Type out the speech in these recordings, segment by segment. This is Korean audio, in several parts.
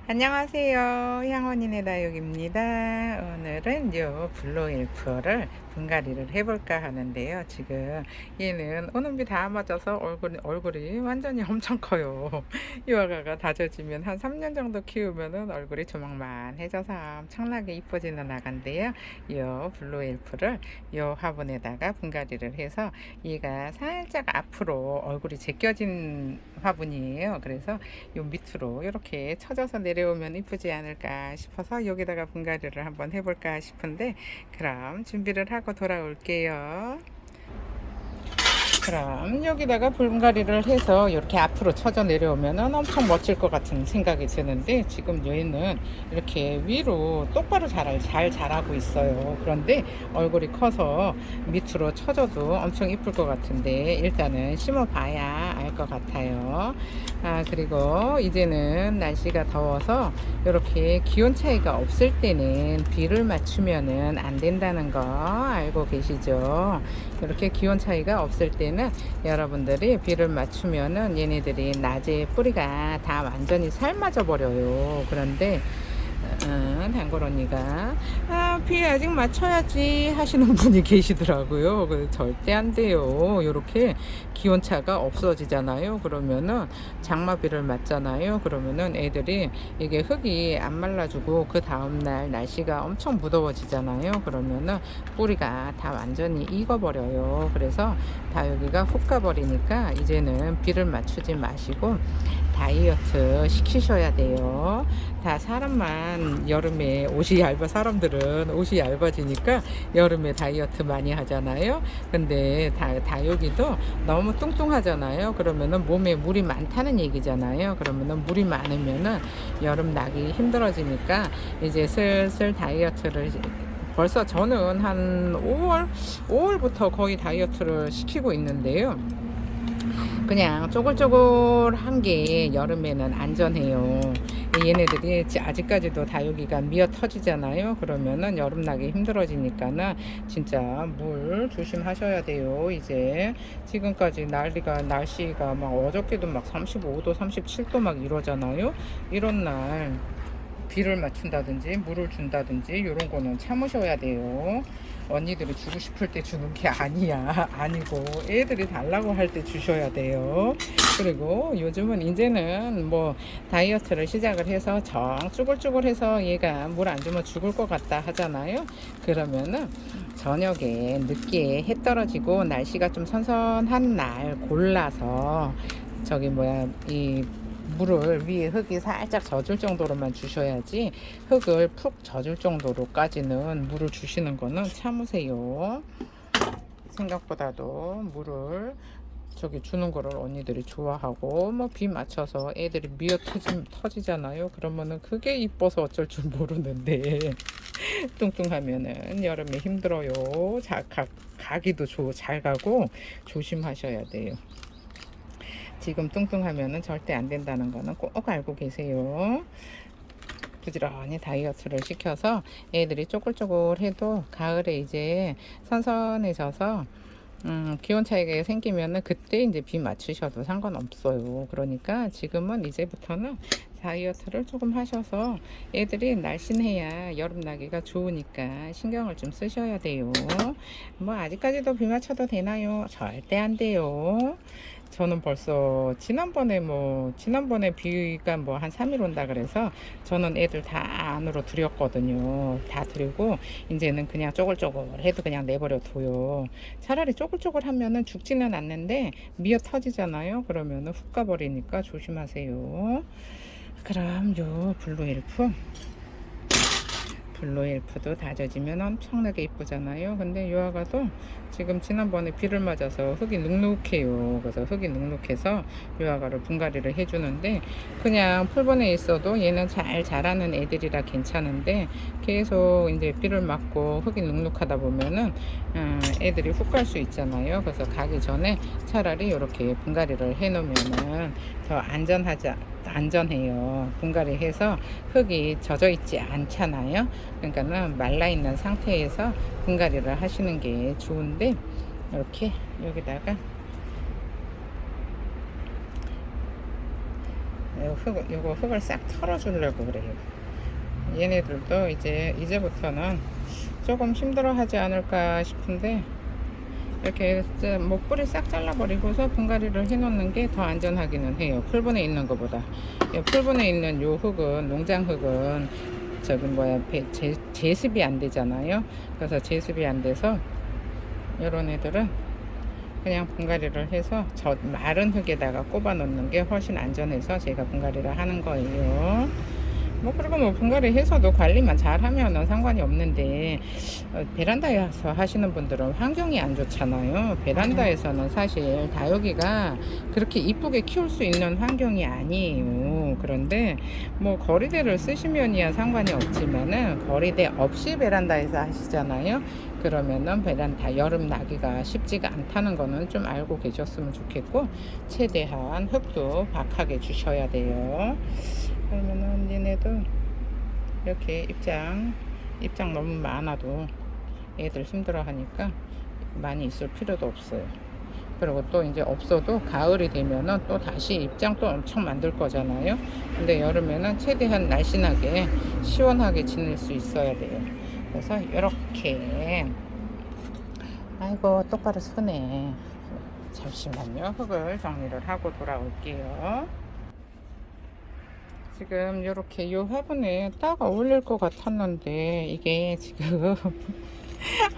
안녕하세요. 향원인의 다육입니다. 오늘은 요 블루일프를 분갈이를 해볼까 하는데요. 지금 얘는 오는 비 다 맞아서 얼굴이 완전히 엄청 커요. 이 화가가 다져지면 한 3년 정도 키우면은 얼굴이 조망만해져서 엄청나게 이뻐지는 아가인데요. 요 블루일프를 요 화분에다가 분갈이를 해서 얘가 살짝 앞으로 얼굴이 제껴진 화분이에요. 그래서 요 밑으로 이렇게 쳐져서 내려오면 이쁘지 않을까 싶어서 여기다가 분갈이를 한번 해볼까 싶은데, 그럼 준비를 하고 돌아올게요. 그럼 여기다가 분갈이를 해서 이렇게 앞으로 쳐져 내려오면 엄청 멋질 것 같은 생각이 드는데, 지금 얘는 이렇게 위로 똑바로 잘 자라고 있어요. 그런데 얼굴이 커서 밑으로 쳐져도 엄청 이쁠 것 같은데, 일단은 심어봐야 알 것 같아요. 그리고 이제는 날씨가 더워서 이렇게 기온 차이가 없을 때는 비를 맞추면은 안 된다는 거 알고 계시죠? 이렇게 기온 차이가 없을 때는 여러분들이 비를 맞추면은 얘네들이 낮에 뿌리가 다 완전히 삶아져 버려요. 그런데 단골 언니가 비 아직 맞춰야지 하시는 분이 계시더라고요. 절대 안 돼요. 이렇게 기온차가 없어지잖아요. 그러면은 장마비를 맞잖아요. 그러면은 애들이 이게 흙이 안 말라주고 그 다음날 날씨가 엄청 무더워지잖아요. 그러면은 뿌리가 다 완전히 익어버려요. 그래서 다육이가 훅 가버리니까 이제는 비를 맞추지 마시고 다이어트 시키셔야 돼요. 다 사람만 여름에 옷이 얇아, 사람들은 옷이 얇아지니까 여름에 다이어트 많이 하잖아요. 근데 다육이도 너무 뚱뚱하잖아요. 그러면은 몸에 물이 많다는 얘기잖아요. 그러면은 물이 많으면은 여름 나기 힘들어지니까 이제 슬슬 다이어트를, 벌써 저는 한 5월부터 거의 다이어트를 시키고 있는데요. 그냥 쪼글쪼글한 게 여름에는 안전해요. 얘네들이 아직까지도 다육이가 미어 터지잖아요. 그러면은 여름 나기 힘들어지니까는 진짜 물 조심하셔야 돼요. 이제 지금까지 날씨가 막 어저께도 막 35도 37도 막 이러잖아요. 이런 날 비를 맞춘다든지 물을 준다든지 이런 거는 참으셔야 돼요. 언니들이 주고 싶을 때 주는 게 아니야. 아니고 애들이 달라고 할 때 주셔야 돼요. 그리고 요즘은 이제는 뭐 다이어트를 시작을 해서 정 쭈글쭈글해서 얘가 물 안 주면 죽을 것 같다 하잖아요. 그러면은 저녁에 늦게 해 떨어지고 날씨가 좀 선선한 날 골라서 저기 뭐야 이 물을 위에 흙이 살짝 젖을 정도로만 주셔야지, 흙을 푹 젖을 정도로까지는 물을 주시는 거는 참으세요. 생각보다도 물을 저기 주는 거를 언니들이 좋아하고, 뭐 비 맞춰서 애들이 터지잖아요. 그러면은 그게 이뻐서 어쩔 줄 모르는데 뚱뚱하면은 여름에 힘들어요. 가기도 잘 가고 조심하셔야 돼요. 지금 뚱뚱하면은 절대 안 된다는 거는 꼭 알고 계세요. 부지런히 다이어트를 시켜서 애들이 쪼글쪼글해도 가을에 이제 선선해져서 기온 차이가 생기면은 그때 이제 비 맞추셔도 상관없어요. 그러니까 지금은 이제부터는 다이어트를 조금 하셔서 애들이 날씬해야 여름 나기가 좋으니까 신경을 좀 쓰셔야 돼요. 뭐 아직까지도 비 맞춰도 되나요? 절대 안 돼요. 저는 벌써 지난번에 비가 뭐 한 3일 온다 그래서 저는 애들 다 안으로 들였거든요. 다 들이고 이제는 그냥 쪼글쪼글 해도 그냥 내버려 둬요. 차라리 쪼글쪼글 하면은 죽지는 않는데 미어 터지잖아요. 그러면은 훅 가버리니까 조심하세요. 그럼 요 블루엘프도 다져지면 엄청나게 이쁘잖아요. 근데 요아가도 지금 지난번에 비를 맞아서 흙이 눅눅해요. 그래서 흙이 눅눅해서 요아가를 분갈이를 해주는데, 그냥 풀본에 있어도 얘는 잘 자라는 애들이라 괜찮은데 계속 이제 비를 맞고 흙이 눅눅하다 보면은 애들이 훅 갈 수 있잖아요. 그래서 가기 전에 차라리 이렇게 분갈이를 해 놓으면은 더 안전해요. 분갈이 해서 흙이 젖어 있지 않잖아요. 그러니까는 말라 있는 상태에서 분갈이를 하시는 게 좋은데, 이렇게 여기다가 요거 흙을 싹 털어주려고 그래요. 얘네들도 이제부터는 조금 힘들어 하지 않을까 싶은데, 이렇게 목뿌리 싹 잘라버리고서 분갈이를 해 놓는 게 더 안전하기는 해요. 풀분에 있는 것보다. 풀분에 있는 요 흙은, 농장 흙은 저기 뭐야, 제습이 안 되잖아요. 그래서 제습이 안 돼서 요런 애들은 그냥 분갈이를 해서 저 마른 흙에다가 꼽아 놓는 게 훨씬 안전해서 제가 분갈이를 하는 거예요. 그리고 분갈이 해서도 관리만 잘 하면은 상관이 없는데, 베란다에서 하시는 분들은 환경이 안 좋잖아요. 베란다에서는 사실 다육이가 그렇게 이쁘게 키울 수 있는 환경이 아니에요. 그런데 거리대를 쓰시면이야 상관이 없지만은, 거리대 없이 베란다에서 하시잖아요. 그러면은 베란다 여름 나기가 쉽지가 않다는 거는 좀 알고 계셨으면 좋겠고, 최대한 흙도 박하게 주셔야 돼요. 그러면은 얘네도 이렇게 입장 너무 많아도 애들 힘들어 하니까 많이 있을 필요도 없어요. 그리고 또 이제 없어도 가을이 되면은 또 다시 입장 또 엄청 만들 거잖아요. 근데 여름에는 최대한 날씬하게 시원하게 지낼 수 있어야 돼요. 그래서 이렇게, 아이고 똑바로 서네. 잠시만요. 흙을 정리를 하고 돌아올게요. 지금 이렇게 요 화분에 딱 어울릴 것 같았는데, 이게 지금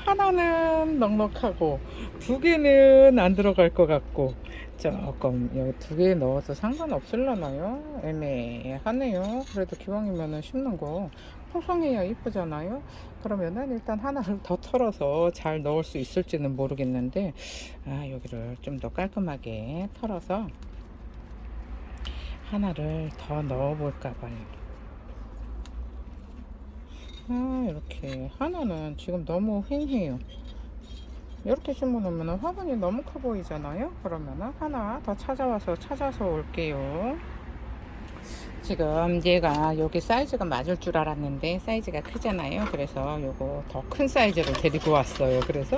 하나는 넉넉하고 두 개는 안 들어갈 것 같고, 조금 여기 두 개 넣어도 상관없을려나요? 애매하네요. 그래도 기왕이면은 심는 거 풍성해야 이쁘잖아요. 그러면은 일단 하나를 더 털어서 잘 넣을 수 있을지는 모르겠는데, 여기를 좀 더 깔끔하게 털어서 하나를 더 넣어 볼까 봐요. 이렇게 하나는 지금 너무 휑해요. 이렇게 심어 놓으면 화분이 너무 커 보이잖아요. 그러면은 하나 더 찾아서 올게요. 지금 얘가 여기 사이즈가 맞을 줄 알았는데 사이즈가 크잖아요. 그래서 요거 더 큰 사이즈를 데리고 왔어요. 그래서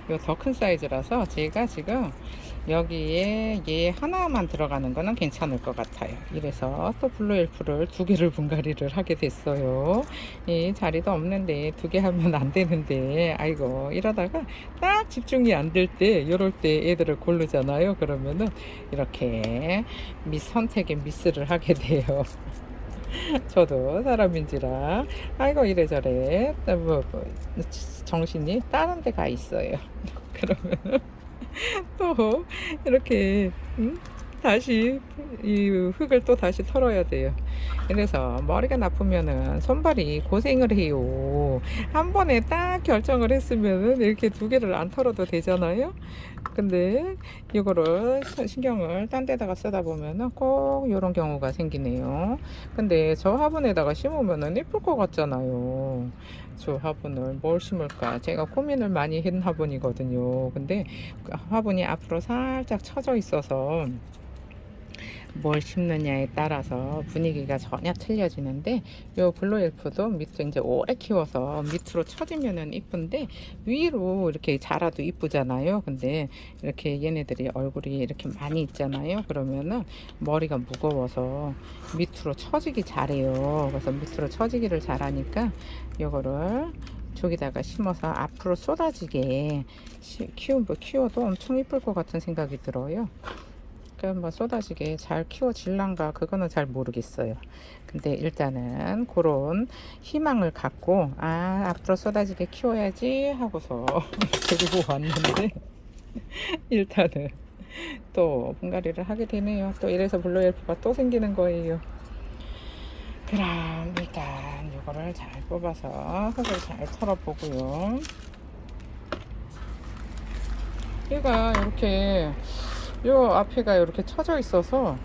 요 더 큰 사이즈라서 제가 지금 여기에 얘 하나만 들어가는 거는 괜찮을 것 같아요. 이래서 또 블루엘프를 두 개를 분갈이를 하게 됐어요. 이 자리도 없는데 두 개 하면 안 되는데, 아이고 이러다가 딱 집중이 안 될 때, 이럴 때 애들을 고르잖아요. 그러면은 이렇게 선택에 미스를 하게 돼요. 저도 사람인지라 아이고 이래저래 정신이 다른 데 가 있어요. 그러면 또 이렇게 다시 이 흙을 또 다시 털어야 돼요. 그래서 머리가 나쁘면은 손발이 고생을 해요. 한 번에 딱 결정을 했으면은 이렇게 두 개를 안 털어도 되잖아요. 근데 이거를 신경을 딴 데다가 쓰다 보면은 꼭 이런 경우가 생기네요. 근데 저 화분에다가 심으면은 예쁠 것 같잖아요. 저 화분을 뭘 심을까 제가 고민을 많이 했는 화분이거든요. 근데 화분이 앞으로 살짝 처져 있어서 뭘 심느냐에 따라서 분위기가 전혀 틀려지는데, 요 블루엘프도 밑으로 이제 오래 키워서 밑으로 처지면은 이쁜데 위로 이렇게 자라도 이쁘잖아요. 근데 이렇게 얘네들이 얼굴이 이렇게 많이 있잖아요. 그러면은 머리가 무거워서 밑으로 처지기 잘해요. 그래서 밑으로 처지기를 잘하니까 요거를 저기다가 심어서 앞으로 쏟아지게 키워도 엄청 이쁠 것 같은 생각이 들어요. 쏟아지게 잘 키워질란가 그거는 잘 모르겠어요. 근데 일단은 그런 희망을 갖고 앞으로 쏟아지게 키워야지 하고서 데리고 왔는데 일단은 또 분갈이를 하게 되네요. 또 이래서 블루엘프가 또 생기는 거예요. 그럼 일단 이거를 잘 뽑아서 흙을 잘 털어보고요. 얘가 이렇게 요 앞에가 이렇게 쳐져 있어서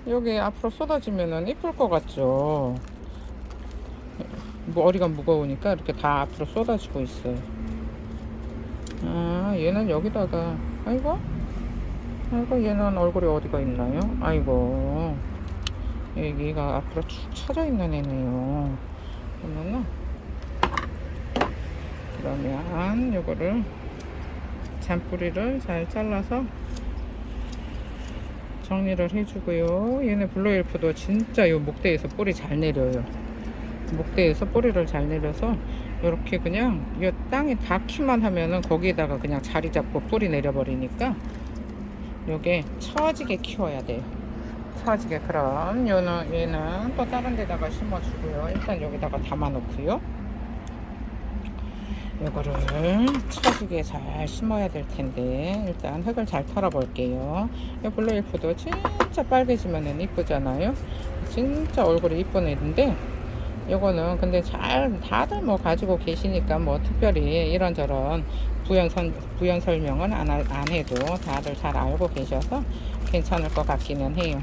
여기 앞으로 쏟아지면은 이쁠 것 같죠. 머리가 무거우니까 이렇게 다 앞으로 쏟아지고 있어요. 얘는 여기다가 아이고 얘는 얼굴이 어디가 있나요? 아이고 얘가 앞으로 축 쳐져 있는 애네요. 그러면 요거를 잔뿌리를 잘 잘라서 정리를 해주고요. 얘네 블루엘프도 진짜 요 목대에서 뿌리 잘 내려요. 목대에서 뿌리를 잘 내려서 이렇게 그냥 이 땅에 닿기만 하면은 거기에다가 그냥 자리 잡고 뿌리 내려버리니까 요게 처지게 키워야 돼요. 처지게. 그럼 얘는 또 다른 데다가 심어주고요. 일단 여기다가 담아 놓고요. 요거를 처지게 잘 심어야 될 텐데 일단 흙을 잘 털어 볼게요. 이 블루엘프도 진짜 빨개지면은 이쁘잖아요. 진짜 얼굴이 이쁜 애인데 요거는 근데 잘 다들 뭐 가지고 계시니까 뭐 특별히 이런저런 부연 설명은 안 해도 다들 잘 알고 계셔서 괜찮을 것 같기는 해요.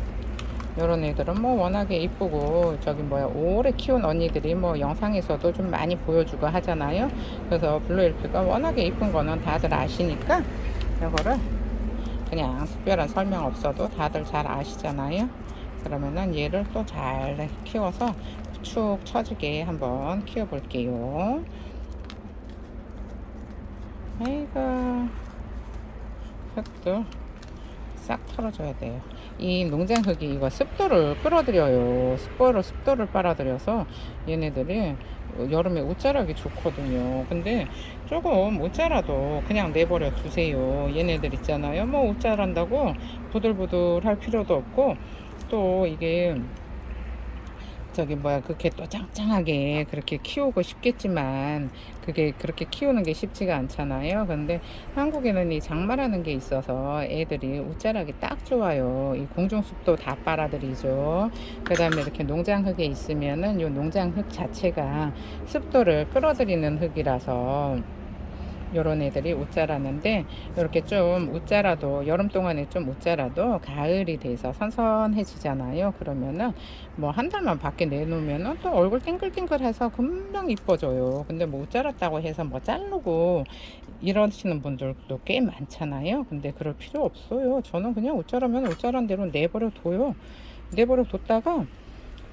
요런 애들은 뭐 워낙에 이쁘고 저기 뭐야 오래 키운 언니들이 뭐 영상에서도 좀 많이 보여주고 하잖아요. 그래서 블루엘프가 워낙에 이쁜 거는 다들 아시니까 요거를 그냥 특별한 설명 없어도 다들 잘 아시잖아요. 그러면은 얘를 또 잘 키워서 축 처지게 한번 키워 볼게요. 아이고, 흙도 싹 털어줘야 돼요. 이 농장 흙이 이거 습도를 끌어들여요. 습도를 빨아들여서 얘네들이 여름에 옷 자라기 좋거든요. 근데 조금 옷 자라도 그냥 내버려 두세요. 얘네들 있잖아요. 뭐 옷 자란다고 부들부들 할 필요도 없고 또 이게 저기 뭐야 그렇게 또 짱짱하게 그렇게 키우고 싶겠지만 그게 그렇게 키우는 게 쉽지가 않잖아요. 근데 한국에는 이 장마라는 게 있어서 애들이 옷자라기 딱 좋아요. 이 공중습도 다 빨아들이죠. 그 다음에 이렇게 농장흙에 있으면은 이 농장흙 자체가 습도를 끌어들이는 흙이라서 요런 애들이 웃자라는데 이렇게 좀 웃자라도 여름 동안에 좀 웃자라도 가을이 돼서 선선해지잖아요. 그러면은 뭐 한 달만 밖에 내놓으면은 또 얼굴 띵글띵글해서 금방 이뻐져요. 근데 뭐 웃자랐다고 해서 뭐 자르고 이러시는 분들도 꽤 많잖아요. 근데 그럴 필요 없어요. 저는 그냥 웃자라면 웃자란 대로 내버려 둬요. 내버려 뒀다가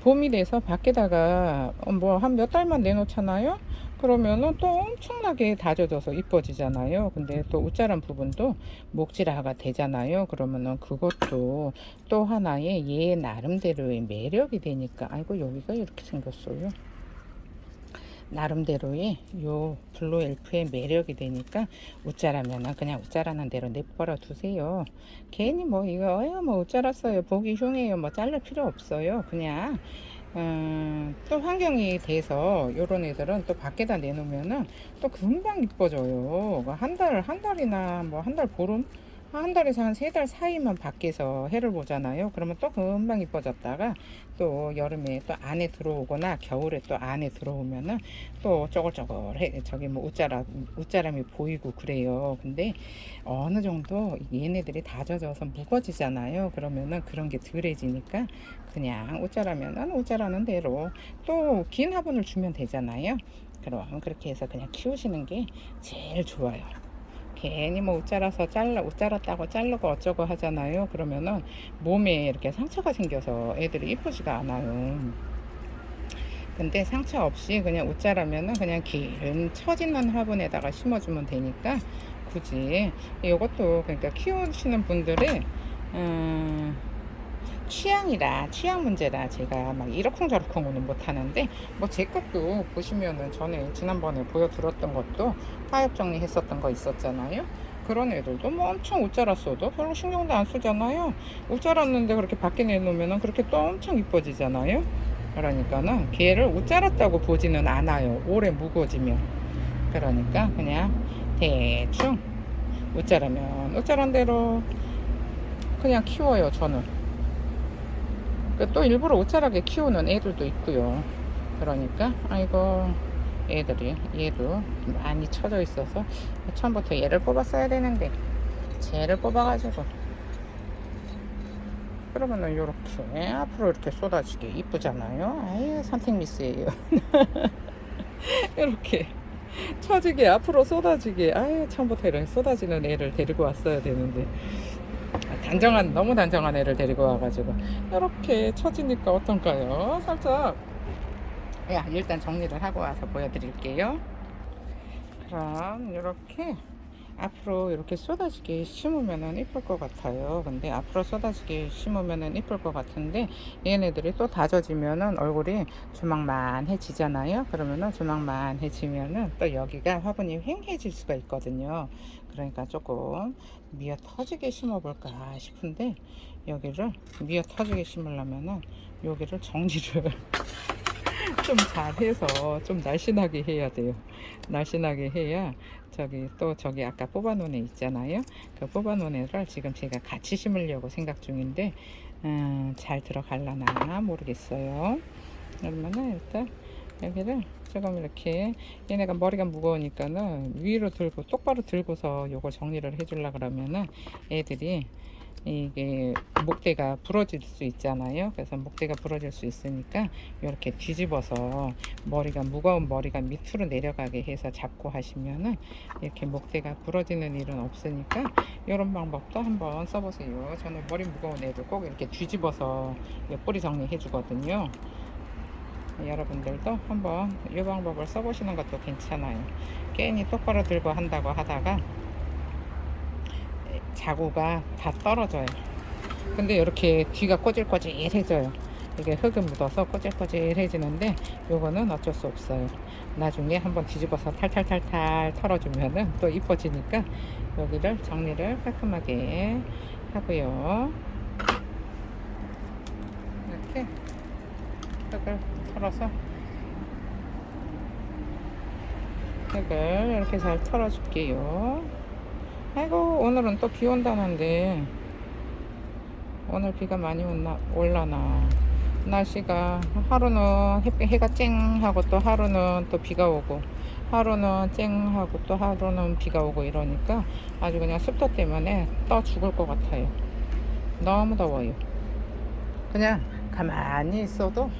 봄이 돼서 밖에다가 뭐 한 몇 달만 내놓잖아요. 그러면은 또 엄청나게 다져져서 이뻐지잖아요. 근데 또 웃자란 부분도 목질화가 되잖아요. 그러면은 그것도 또 하나의 얘 나름대로의 매력이 되니까. 아이고 여기가 이렇게 생겼어요. 나름대로의 요 블루 엘프의 매력이 되니까 웃자라면은 그냥 웃자라는 대로 내버려 두세요. 괜히 뭐 이거 뭐 웃자랐어요 보기 흉해요 뭐 자를 필요 없어요. 그냥 또 환경이 돼서 요런 애들은 또 밖에다 내놓으면은 또 금방 이뻐져요. 한 달이나 뭐 한 달 보름 한 달에서 한 세 달 사이만 밖에서 해를 보잖아요. 그러면 또 금방 이뻐졌다가 또 여름에 또 안에 들어오거나 겨울에 또 안에 들어오면은 또 쪼글쪼글해 저기 뭐 웃자람이 보이고 그래요. 근데 어느 정도 얘네들이 다져져서 무거지잖아요. 그러면은 그런 게 덜해지니까 그냥 웃자라면은 웃자라는 대로 또 긴 화분을 주면 되잖아요. 그럼 그렇게 해서 그냥 키우시는 게 제일 좋아요. 괜히 뭐 옷 자랐다고 자르고 어쩌고 하잖아요. 그러면은 몸에 이렇게 상처가 생겨서 애들이 이쁘지가 않아요. 근데 상처 없이 그냥 옷 자라면은 그냥 긴 처지는 화분에다가 심어주면 되니까 굳이 이것도 그러니까 키우시는 분들의 취향 문제라 제가 막 이러쿵저러쿵은 못하는데 뭐 제 것도 보시면은 전에 지난번에 보여드렸던 것도 파엽 정리했었던 거 있었잖아요. 그런 애들도 뭐 엄청 옷 자랐어도 별로 신경도 안 쓰잖아요. 옷 자랐는데 그렇게 밖에 내놓으면은 그렇게 또 엄청 이뻐지잖아요. 그러니까는 걔를 옷 자랐다고 보지는 않아요. 오래 무거워지면. 그러니까 그냥 대충 옷 자라면 옷 자란 대로 그냥 키워요 저는. 또 일부러 옷자라게 키우는 애들도 있고요. 그러니까 아이고 얘도 많이 쳐져 있어서 처음부터 얘를 뽑았어야 되는데 쟤를 뽑아가지고 그러면은 요렇게 앞으로 이렇게 쏟아지게 이쁘잖아요. 아유 선택 미스예요. 이렇게 처지게 앞으로 쏟아지게 아유 처음부터 이렇게 쏟아지는 애를 데리고 왔어야 되는데 너무 단정한 애를 데리고 와가지고 이렇게 처지니까 어떤가요? 살짝 일단 정리를 하고 와서 보여드릴게요. 그럼 이렇게 앞으로 이렇게 쏟아지게 심으면은 이쁠 것 같아요. 근데 앞으로 쏟아지게 심으면은 이쁠 것 같은데 얘네들이 또 다져지면은 얼굴이 주먹만해지잖아요. 그러면은 주먹만해지면은 또 여기가 화분이 휑해질 수가 있거든요. 그러니까 조금 미어 터지게 심어볼까 싶은데 여기를 미어 터지게 심으려면은 여기를 정리를 좀 잘해서 좀 날씬하게 해야 돼요. 날씬하게 해야 저기 아까 뽑아놓은 애 있잖아요. 그 뽑아놓은 애를 지금 제가 같이 심으려고 생각 중인데 잘 들어갈라나 모르겠어요. 그러면은 일단 여기를 조금 이렇게 얘네가 머리가 무거우니까는 위로 들고 똑바로 들고서 요걸 정리를 해주려 그러면은 애들이 이게 목대가 부러질 수 있잖아요. 그래서 목대가 부러질 수 있으니까 이렇게 뒤집어서 머리가 무거운 머리가 밑으로 내려가게 해서 잡고 하시면은 이렇게 목대가 부러지는 일은 없으니까 이런 방법도 한번 써보세요. 저는 머리 무거운 애들 꼭 이렇게 뒤집어서 옆구리 정리해 주거든요. 여러분들도 한번 이 방법을 써보시는 것도 괜찮아요. 괜히 똑바로 들고 한다고 하다가 자구가 다 떨어져요. 근데 이렇게 뒤가 꼬질꼬질해져요. 이게 흙이 묻어서 꼬질꼬질해지는데 요거는 어쩔 수 없어요. 나중에 한번 뒤집어서 탈탈탈탈 털어주면은 또 이뻐지니까 여기를 정리를 깔끔하게 하고요. 이렇게 흙을 털어서 흙을 이렇게 잘 털어줄게요. 아이고 오늘은 또 비 온다는데 오늘 비가 많이 올라나. 날씨가 하루는 해가 쨍 하고 또 하루는 또 비가 오고 하루는 쨍 하고 또 하루는 비가 오고 이러니까 아주 그냥 습도 때문에 떠 죽을 것 같아요. 너무 더워요. 그냥 가만히 있어도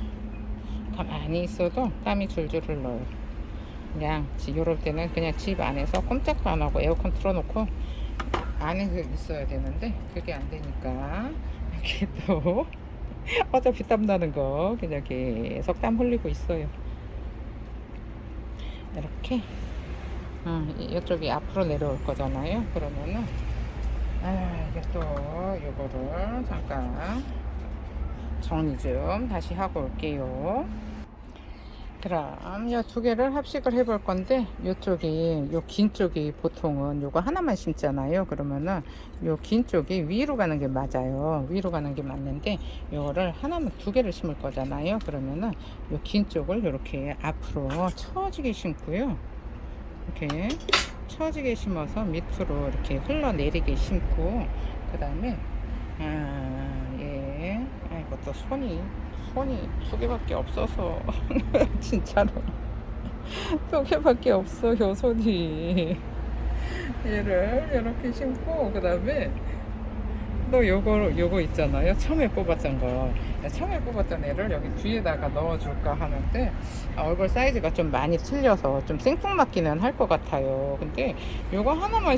땀이 줄줄 흘러요. 그냥 이럴 때는 그냥 집 안에서 꼼짝도 안 하고 에어컨 틀어놓고 안에 있어야 되는데 그게 안 되니까 이렇게 또 어차피 땀 나는 거 그냥 계속 땀 흘리고 있어요. 이렇게 이쪽이 앞으로 내려올 거잖아요. 그러면은 이게 또 요거를 잠깐 정리 좀 다시 하고 올게요. 그럼 이 두 개를 합식을 해볼 건데 요쪽이 요 긴 쪽이 보통은 요거 하나만 심잖아요. 그러면은 요 긴 쪽이 위로 가는 게 맞아요. 위로 가는 게 맞는데 요거를 하나만 두 개를 심을 거잖아요. 그러면은 요 긴 쪽을 이렇게 앞으로 처지게 심고요. 이렇게 처지게 심어서 밑으로 이렇게 흘러내리게 심고 그 다음에 예, 아이고 또 손이 두 개밖에 없어서 진짜로 두 개밖에 없어요 손이. 얘를 이렇게 심고 그 다음에 또 요거 있잖아요. 처음에 뽑았던 거. 처음에 뽑았던 애를 여기 뒤에다가 넣어줄까 하는데 얼굴 사이즈가 좀 많이 틀려서 좀 생뚱맞기는 할 것 같아요. 근데 요거 하나만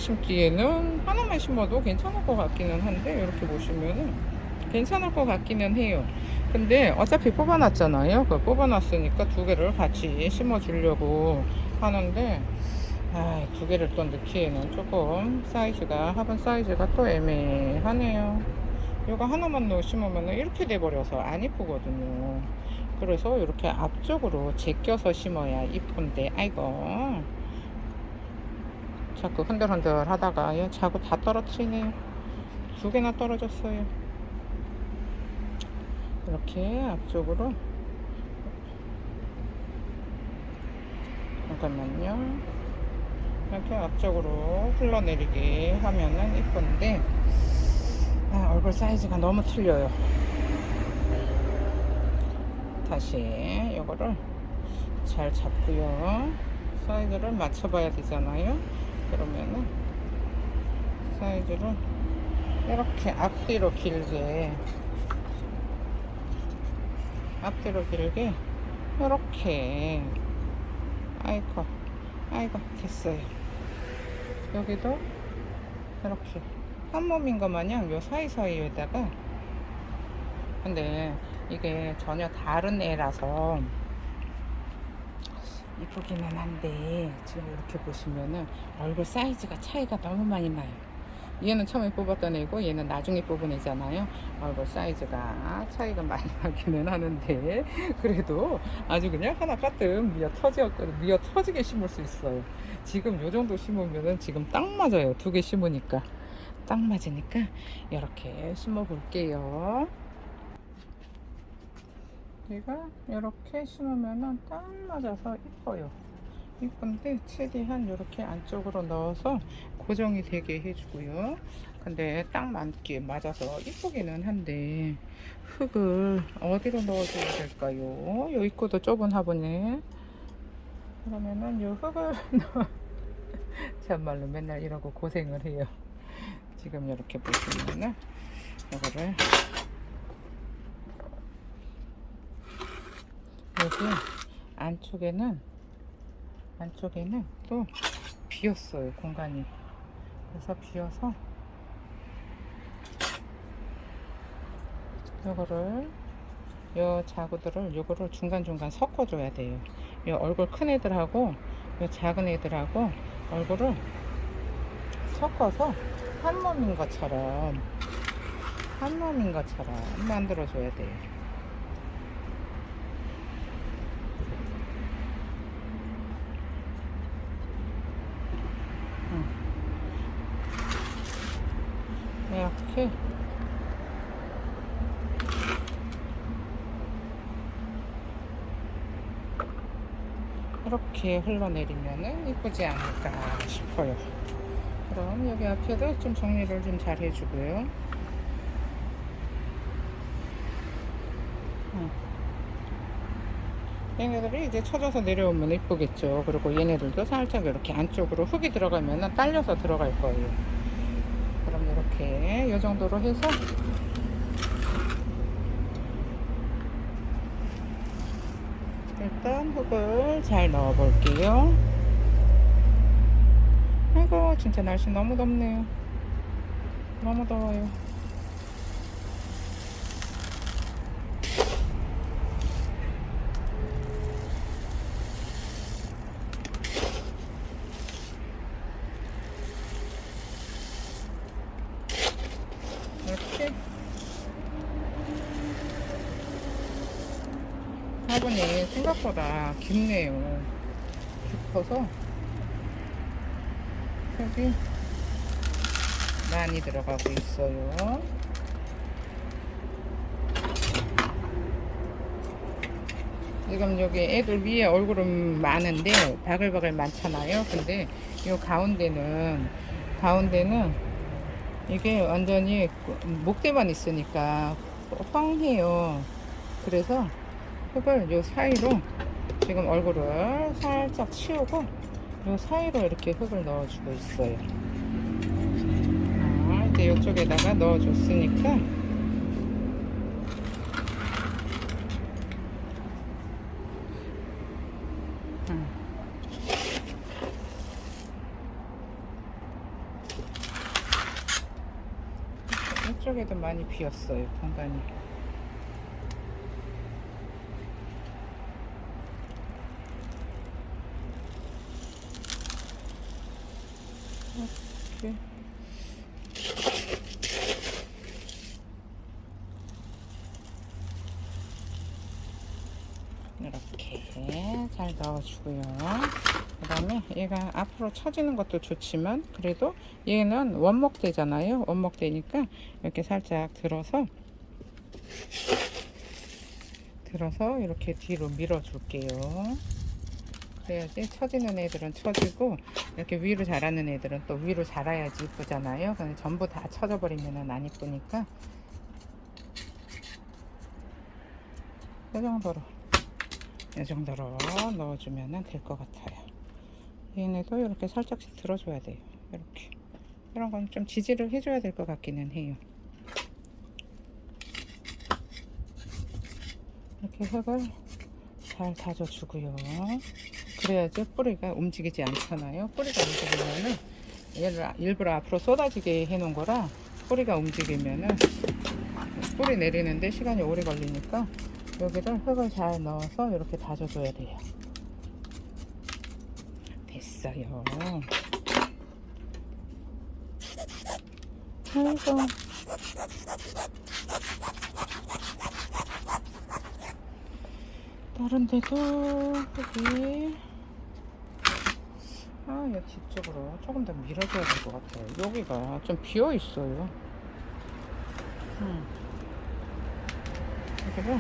심어도 괜찮을 것 같기는 한데 이렇게 보시면은 괜찮을 것 같기는 해요. 근데 어차피 뽑아놨잖아요. 그 뽑아놨으니까 두 개를 같이 심어주려고 하는데 두 개를 또 넣기에는 조금 화분 사이즈가 또 애매하네요. 이거 하나만 넣어 심으면 이렇게 돼버려서 안 이쁘거든요. 그래서 이렇게 앞쪽으로 제껴서 심어야 이쁜데 아이고 자꾸 흔들흔들 하다가 자꾸 다 떨어뜨리네요. 두 개나 떨어졌어요. 이렇게 앞쪽으로 잠깐만요. 이렇게 앞쪽으로 흘러내리게 하면은 이쁜데 얼굴 사이즈가 너무 틀려요. 다시 이거를 잘 잡고요. 사이즈를 맞춰봐야 되잖아요. 그러면은 사이즈를 이렇게 앞뒤로 길게 이렇게 아이고 됐어요. 여기도 이렇게 한 몸인 것 마냥 요 사이사이에다가 근데 이게 전혀 다른 애라서 이쁘기는 한데 지금 이렇게 보시면은 얼굴 사이즈가 차이가 너무 많이 나요. 얘는 처음에 뽑았던 애고 얘는 나중에 뽑은 애잖아요. 얼굴 사이즈가 차이가 많이 나기는 하는데 그래도 아주 그냥 하나 까뜩 미어 터지게 심을 수 있어요. 지금 요 정도 심으면은 지금 딱 맞아요. 두 개 심으니까 딱 맞으니까 이렇게 심어 볼게요. 얘가 이렇게 심으면은 딱 맞아서 이뻐요. 이쁜데 최대한 이렇게 안쪽으로 넣어서 고정이 되게 해주고요. 근데 딱 맞게 맞아서 이쁘기는 한데 흙을 어디로 넣어줘야 될까요? 요 입구도 좁은 화분에 그러면은 요 흙을 참말로 맨날 이러고 고생을 해요. 지금 이렇게 보시면은 이거를 여기 안쪽에는 또 비었어요 공간이. 그래서 비어서 요 자구들을 요거를 중간중간 섞어줘야 돼요. 요 얼굴 큰 애들하고 요 작은 애들하고 얼굴을 섞어서 한 몸인 것처럼 만들어줘야 돼요. 이렇게 이렇게 흘러내리면은 이쁘지 않을까 싶어요. 그럼 여기 앞에도 좀 정리를 좀 잘 해주고요. 얘네들이 이제 쳐져서 내려오면 이쁘겠죠. 그리고 얘네들도 살짝 이렇게 안쪽으로 흙이 들어가면 딸려서 들어갈 거예요. 그럼 이렇게 이 정도로 해서 일단 흙을 잘 넣어 볼게요. 아이고 진짜 날씨 너무 덥네요. 너무 더워요. 이렇게 화분이 생각보다 깊네요. 깊어서 여기 많이 들어가고 있어요. 지금 여기 애들 위에 얼굴은 많은데 바글바글 많잖아요. 근데 이 가운데는 이게 완전히 목대만 있으니까 황해요. 그래서 흙을 요 사이로 지금 얼굴을 살짝 치우고 요 사이로 이렇게 흙을 넣어주고 있어요. 이제 이쪽에다가 넣어줬으니까 이쪽에도 많이 비었어요 공간이. 이렇게 잘 넣어주고요. 그 다음에 얘가 앞으로 처지는 것도 좋지만 그래도 얘는 원목대잖아요. 원목대니까 이렇게 살짝 들어서 이렇게 뒤로 밀어 줄게요. 그래야지 처지는 애들은 처지고 이렇게 위로 자라는 애들은 또 위로 자라야지 이쁘잖아요. 근데 전부 다 처져 버리면 안 이쁘니까 이 정도로 넣어주면 될 것 같아요. 얘네도 이렇게 살짝씩 들어줘야 돼요. 이렇게 이런 건 좀 지지를 해줘야 될 것 같기는 해요. 이렇게 흙을 잘 다져주고요. 그래야지 뿌리가 움직이지 않잖아요. 뿌리가 움직이면은 얘를 일부러 앞으로 쏟아지게 해놓은 거라 뿌리가 움직이면은 뿌리 내리는데 시간이 오래 걸리니까 여기를 흙을 잘 넣어서 이렇게 다져줘야 돼요. 됐어요. 아이고. 다른 데도 여기 여기 뒤쪽으로 조금 더 밀어줘야 될 것 같아요. 여기가 좀 비어 있어요. 여기를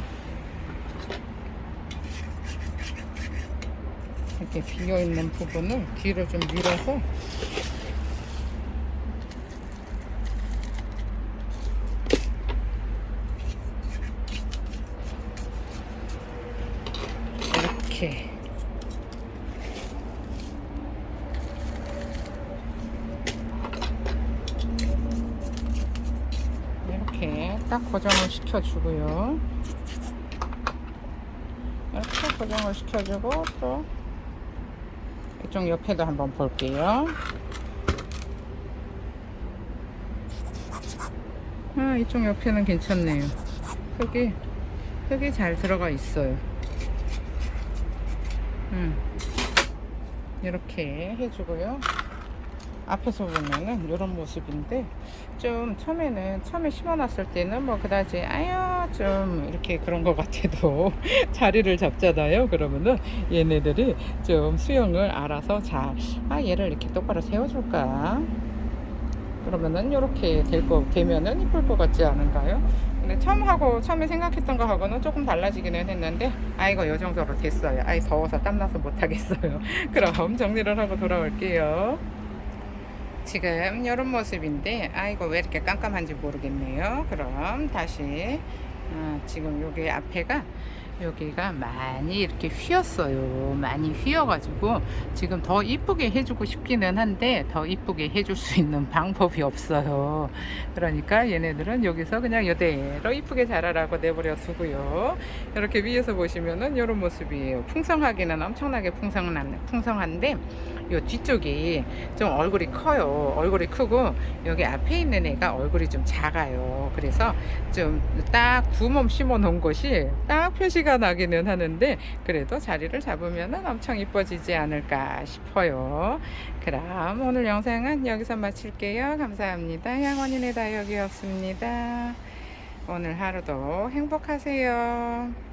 이렇게 비어 있는 부분을 뒤로 좀 밀어서 이렇게 딱 고정을 시켜주고요. 이렇게 고정을 시켜주고 또 이쪽 옆에도 한번 볼게요. 이쪽 옆에는 괜찮네요. 흙이 잘 들어가 있어요. 이렇게 해주고요. 앞에서 보면은 이런 모습인데 좀 처음에 심어놨을 때는 뭐 그다지 좀 이렇게 그런 것 같아도 자리를 잡잖아요. 그러면은 얘네들이 좀 수영을 알아서 얘를 이렇게 똑바로 세워줄까? 그러면은 이렇게 되면은 이쁠 것 같지 않은가요? 근데 처음에 생각했던 거 하고는 조금 달라지기는 했는데 이거 요 정도로 됐어요. 더워서 땀나서 못하겠어요. 그럼 정리를 하고 돌아올게요. 지금 이런 모습인데 이거 왜 이렇게 깜깜한지 모르겠네요. 그럼 다시 지금 여기가 많이 이렇게 휘었어요. 많이 휘어가지고 지금 더 이쁘게 해주고 싶기는 한데 더 이쁘게 해줄 수 있는 방법이 없어요. 그러니까 얘네들은 여기서 그냥 이대로 이쁘게 자라라고 내버려 두고요. 이렇게 위에서 보시면은 이런 모습이에요. 풍성하기는 엄청나게 풍성한데 요 뒤쪽이 좀 얼굴이 커요. 얼굴이 크고 여기 앞에 있는 애가 얼굴이 좀 작아요. 그래서 좀 딱 두 몸 심어 놓은 것이 딱 표시가 나기는 하는데 그래도 자리를 잡으면 엄청 이뻐지지 않을까 싶어요. 그럼 오늘 영상은 여기서 마칠게요. 감사합니다. 양원인의 다육이었습니다. 오늘 하루도 행복하세요.